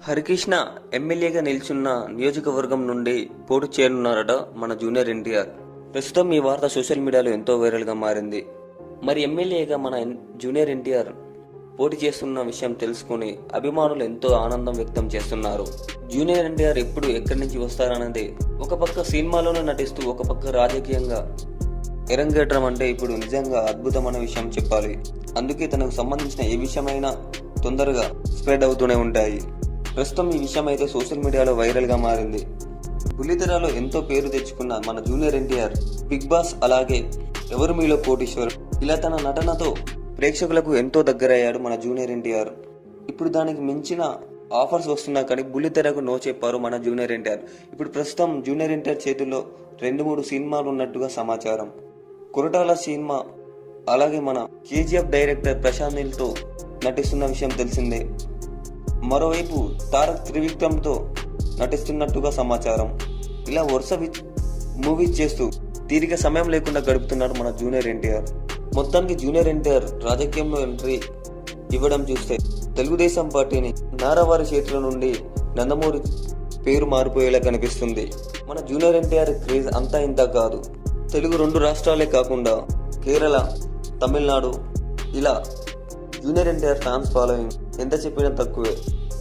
హరికృష్ణ ఎమ్మెల్యేగా నిల్చున్న నియోజకవర్గం నుండి పోటీ చేయనున్నారట మన జూనియర్ ఎన్టీఆర్. ప్రస్తుతం ఈ వార్త సోషల్ మీడియాలో ఎంతో వైరల్గా మారింది. మరి ఎమ్మెల్యేగా మన జూనియర్ ఎన్టీఆర్ పోటీ చేస్తున్న విషయం తెలుసుకుని అభిమానులు ఎంతో ఆనందం వ్యక్తం చేస్తున్నారు. జూనియర్ ఎన్టీఆర్ ఎప్పుడు ఎక్కడి నుంచి వస్తారన్నది ఒక పక్క సినిమాలోనే నటిస్తూ ఒక పక్క రాజకీయంగా ఎరంగేట్రం అంటే ఇప్పుడు నిజంగా అద్భుతమైన విషయం చెప్పాలి. అందుకే తనకు సంబంధించిన ఏ విషయమైనా తొందరగా స్ప్రెడ్ అవుతూనే ఉంటాయి. ప్రస్తుతం ఈ విషయం అయితే సోషల్ మీడియాలో వైరల్గా మారింది. బుల్లితెరలో ఎంతో పేరు తెచ్చుకున్న మన జూనియర్ ఎన్టీఆర్ బిగ్ బాస్, అలాగే ఎవరు మీలో కోటీశ్వర్, ఇలా తన నటనతో ప్రేక్షకులకు ఎంతో దగ్గరయ్యాడు మన జూనియర్ ఎన్టీఆర్. ఇప్పుడు దానికి మించిన ఆఫర్స్ వస్తున్నా కానీ బుల్లితెరకు నో చెప్పారు మన జూనియర్ ఎన్టీఆర్. ఇప్పుడు ప్రస్తుతం జూనియర్ ఎన్టీఆర్ చేతుల్లో 2-3 సినిమాలు ఉన్నట్టుగా సమాచారం. కొరటాల సినిమా, అలాగే మన కేజీఎఫ్ డైరెక్టర్ ప్రశాంత్ నీల్తో నటిస్తున్న విషయం తెలిసిందే. మరోవైపు తారక్ త్రివిక్రమ్తో నటిస్తున్నట్టుగా సమాచారం. ఇలా వరుస మూవీస్ చేస్తూ తీరిక సమయం లేకుండా గడుపుతున్నాడు మన జూనియర్ ఎన్టీఆర్. మొత్తానికి జూనియర్ ఎన్టీఆర్ రాజకీయంలో ఎంట్రీ ఇవ్వడం చూస్తే తెలుగుదేశం పార్టీని నారావారి చేతుల నుండి నందమూరి పేరు మారిపోయేలా కనిపిస్తుంది. మన జూనియర్ ఎన్టీఆర్ క్రేజ్ అంతా ఇంత కాదు. తెలుగు 2 రాష్ట్రాలే కాకుండా కేరళ, తమిళనాడు, ఇలా జూనియర్ ఎన్టీఆర్ ఫ్యాన్స్ ఫాలోయింగ్ ఎంత చెప్పినా తక్కువే.